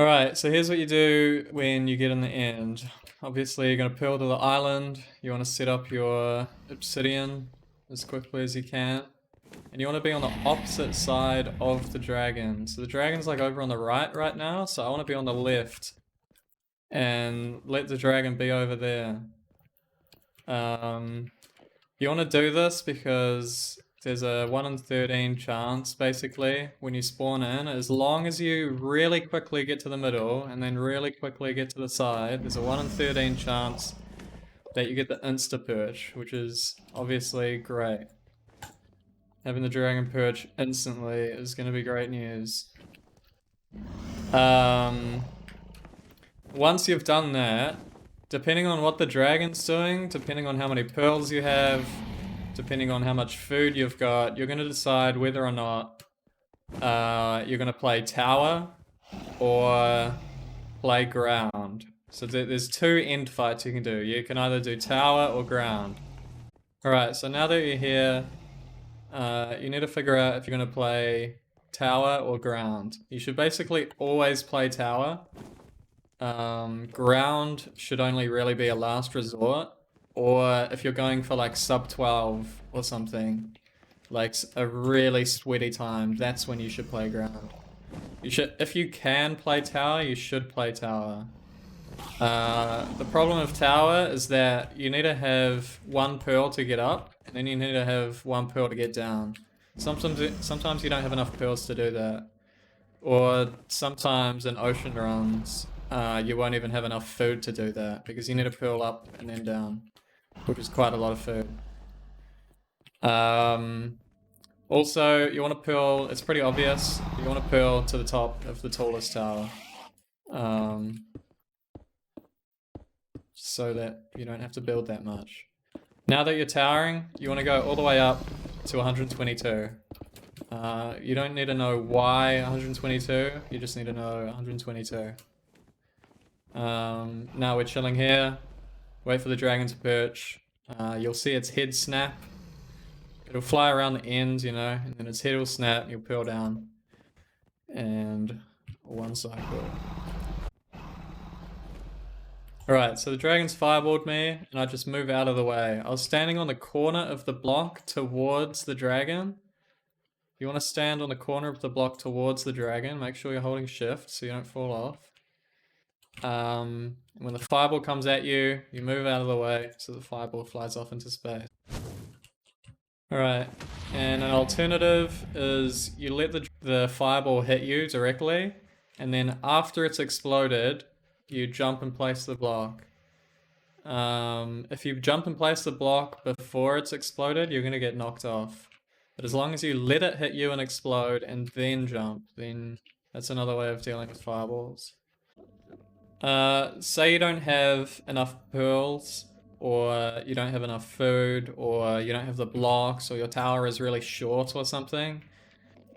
Alright, so here's what you do when you get in the end. Obviously, you're going to pearl to the island. You want to set up your obsidian as quickly as you can. And you want to be on the opposite side of the dragon. So the dragon's like over on the right now, so I want to be on the left. And let the dragon be over there. You want to do this because there's a 1 in 13 chance, basically, when you spawn in. As long as you really quickly get to the middle and then really quickly get to the side, there's a 1 in 13 chance that you get the insta-perch, which is obviously great. Having the dragon perch instantly is going to be great news. Once you've done that, depending on what the dragon's doing, depending on how many pearls you have, depending on how much food you've got, you're going to decide whether or not you're going to play tower or play ground. So there's 2 end fights you can do. You can either do tower or ground. Alright, so now that you're here, you need to figure out if you're going to play tower or ground. You should basically always play tower. Ground should only really be a last resort, or if you're going for like sub 12 or something, like a really sweaty time, that's when you should play ground. You should, if you can play tower, you should play tower. The problem with tower is that you need to have 1 pearl to get up, and then you need to have 1 pearl to get down. Sometimes you don't have enough pearls to do that. Or sometimes in ocean runs, you won't even have enough food to do that, because you need to pearl up and then down, which is quite a lot of food. Also, you want to pearl, it's pretty obvious, you want to pearl to the top of the tallest tower. So that you don't have to build that much. Now that you're towering, you want to go all the way up to 122. You don't need to know why 122, you just need to know 122. Now we're chilling here, wait for the dragon to perch. You'll see its head snap. It'll fly around the ends, you know, and then its head will snap, you'll pearl down. And 1 cycle. Alright, so the dragon's fireballed me, and I just move out of the way. I was standing on the corner of the block towards the dragon. You want to stand on the corner of the block towards the dragon, make sure you're holding shift so you don't fall off. When the fireball comes at you, you move out of the way so the fireball flies off into space. Alright, and an alternative is you let the fireball hit you directly, and then after it's exploded, you jump and place the block. If you jump and place the block before it's exploded, you're going to get knocked off. But as long as you let it hit you and explode and then jump, then that's another way of dealing with fireballs. Say you don't have enough pearls, or you don't have enough food, or you don't have the blocks, or your tower is really short or something.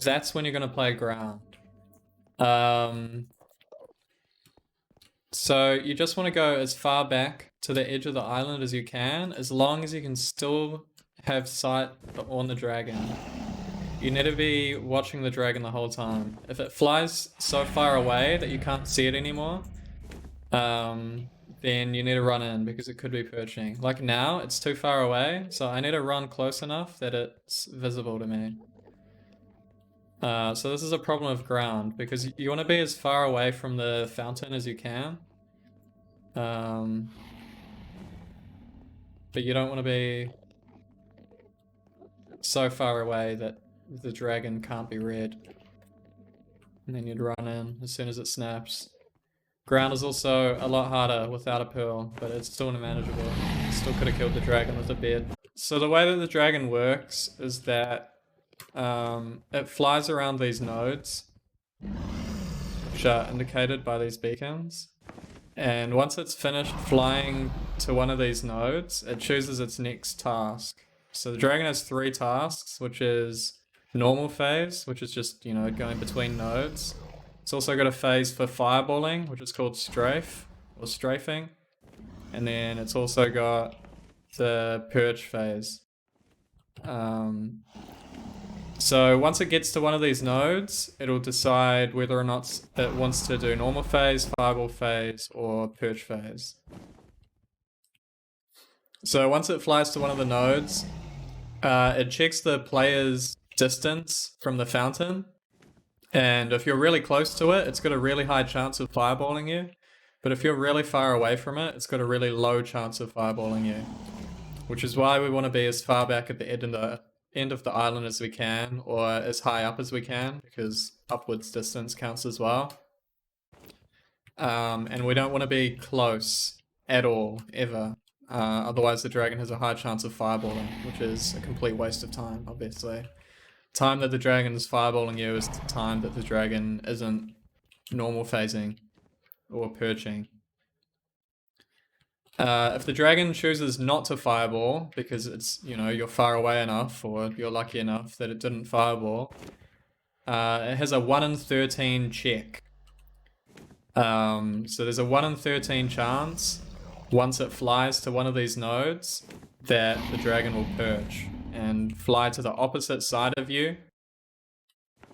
That's when you're going to play ground. So you just want to go as far back to the edge of the island as you can, as long as you can still have sight on the dragon. You need to be watching the dragon the whole time. If it flies so far away that you can't see it anymore, then you need to run in because it could be perching. Like now, it's too far away, so I need to run close enough that it's visible to me. So this is a problem of ground, because you want to be as far away from the fountain as you can. But you don't want to be so far away that the dragon can't be read. And then you'd run in as soon as it snaps. Ground is also a lot harder without a pearl, but it's still manageable. Still could have killed the dragon with a bed. So the way that the dragon works is that it flies around these nodes, which are indicated by these beacons. And once it's finished flying to one of these nodes, it chooses its next task. So the dragon has 3 tasks, which is normal phase, which is just, you know, going between nodes. It's also got a phase for fireballing, which is called strafe, or strafing. And then it's also got the perch phase. So once it gets to one of these nodes, it'll decide whether or not it wants to do normal phase, fireball phase, or perch phase. So once it flies to one of the nodes, it checks the player's distance from the fountain. And if you're really close to it, it's got a really high chance of fireballing you. But if you're really far away from it, it's got a really low chance of fireballing you. Which is why we want to be as far back at the end of the island as we can, or as high up as we can, because upwards distance counts as well. And we don't want to be close at all, ever. Otherwise the dragon has a high chance of fireballing, which is a complete waste of time, obviously. Time that the dragon is fireballing you is the time that the dragon isn't normal phasing or perching. If the dragon chooses not to fireball because it's, you're far away enough or you're lucky enough that it didn't fireball, it has a 1 in 13 check. So there's a 1 in 13 chance once it flies to one of these nodes that the dragon will perch and fly to the opposite side of you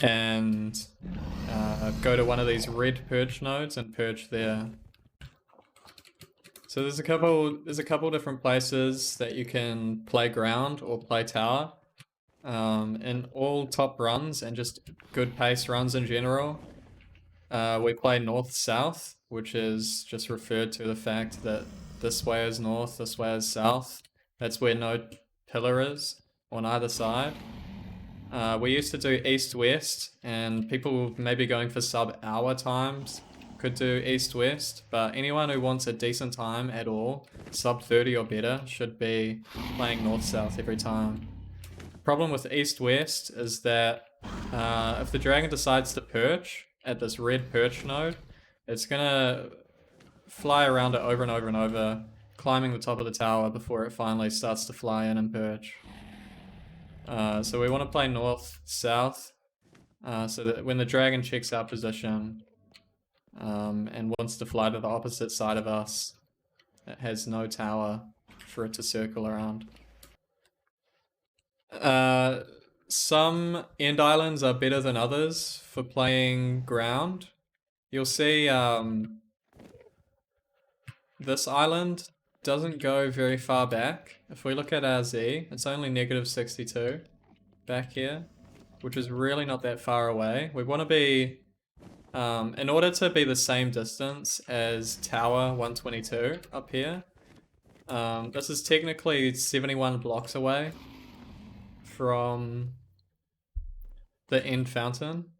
and go to one of these red perch nodes and perch there. So there's a couple different places that you can play ground or play tower. In all top runs and just good pace runs in general, we play north-south, which is just referred to the fact that this way is north, this way is south. That's where no pillar is on either side. We used to do east-west, and people maybe going for sub-hour times could do east-west, but anyone who wants a decent time at all, sub 30 or better, should be playing north-south every time. Problem with east-west is that if the dragon decides to perch at this red perch node, it's gonna fly around it over and over and over, climbing the top of the tower before it finally starts to fly in and perch. So we want to play north-south, so that when the dragon checks our position and wants to fly to the opposite side of us, it has no tower for it to circle around. Some end islands are better than others for playing ground. You'll see this island doesn't go very far back. If we look at our Z, it's only -62 back here, which is really not that far away. We want to be, in order to be the same distance as Tower 122 up here, this is technically 71 blocks away from the end fountain,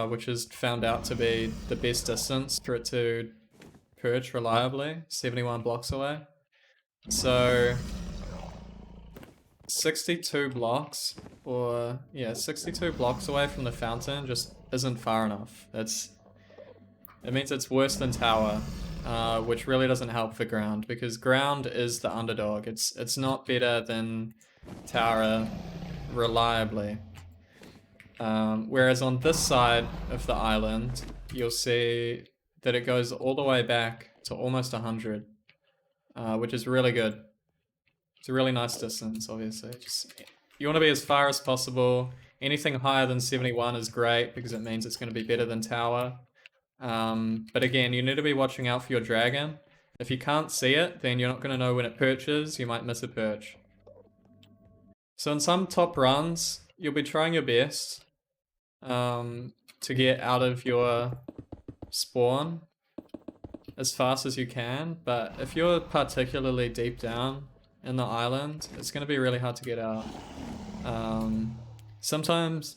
which is found out to be the best distance for it to perch reliably, 71 blocks away. So 62 blocks, or yeah, 62 blocks away from the fountain just isn't far enough. It means it's worse than tower, which really doesn't help for ground, because ground is the underdog. It's not better than tower reliably. Whereas on this side of the island, you'll see that it goes all the way back to almost 100, which is really good. It's a really nice distance, obviously. You want to be as far as possible. Anything higher than 71 is great, because it means it's going to be better than tower. But again, you need to be watching out for your dragon. If you can't see it, then you're not going to know when it perches. You might miss a perch. So in some top runs, you'll be trying your best to get out of your spawn as fast as you can, but if you're particularly deep down in the island, it's going to be really hard to get out. Sometimes,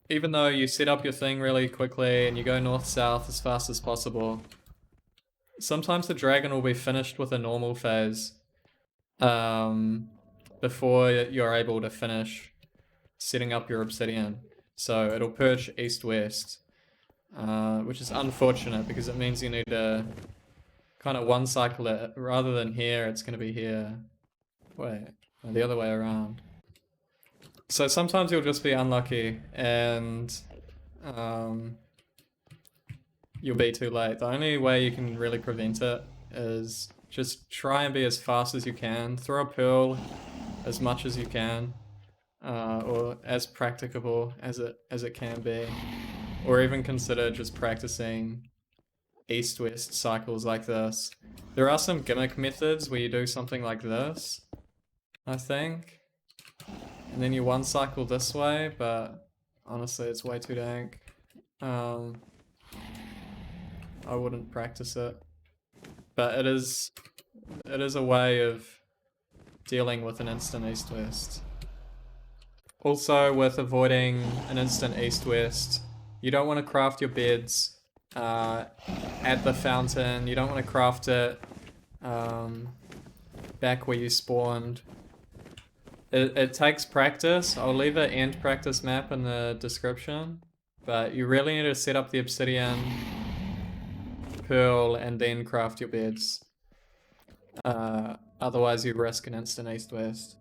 even though you set up your thing really quickly and you go north-south as fast as possible, sometimes the dragon will be finished with a normal phase before you're able to finish setting up your obsidian. So it'll perch east-west, which is unfortunate because it means you need to kind of one cycle it. Rather than here, it's going to be here. Wait, the other way around. So sometimes you'll just be unlucky and you'll be too late. The only way you can really prevent it is just try and be as fast as you can. Throw a pearl as much as you can. or as practicable as it can be, or even consider just practicing east-west cycles like this. There are some gimmick methods where you do something like this, I think, and then you one cycle this way, but honestly it's way too dank. I wouldn't practice it, but it is a way of dealing with an instant east-west. Also, with avoiding an instant east-west, you don't want to craft your beds at the fountain. You don't want to craft it back where you spawned. It takes practice. I'll leave an end practice map in the description, but you really need to set up the obsidian, pearl, and then craft your beds. Otherwise you risk an instant east-west.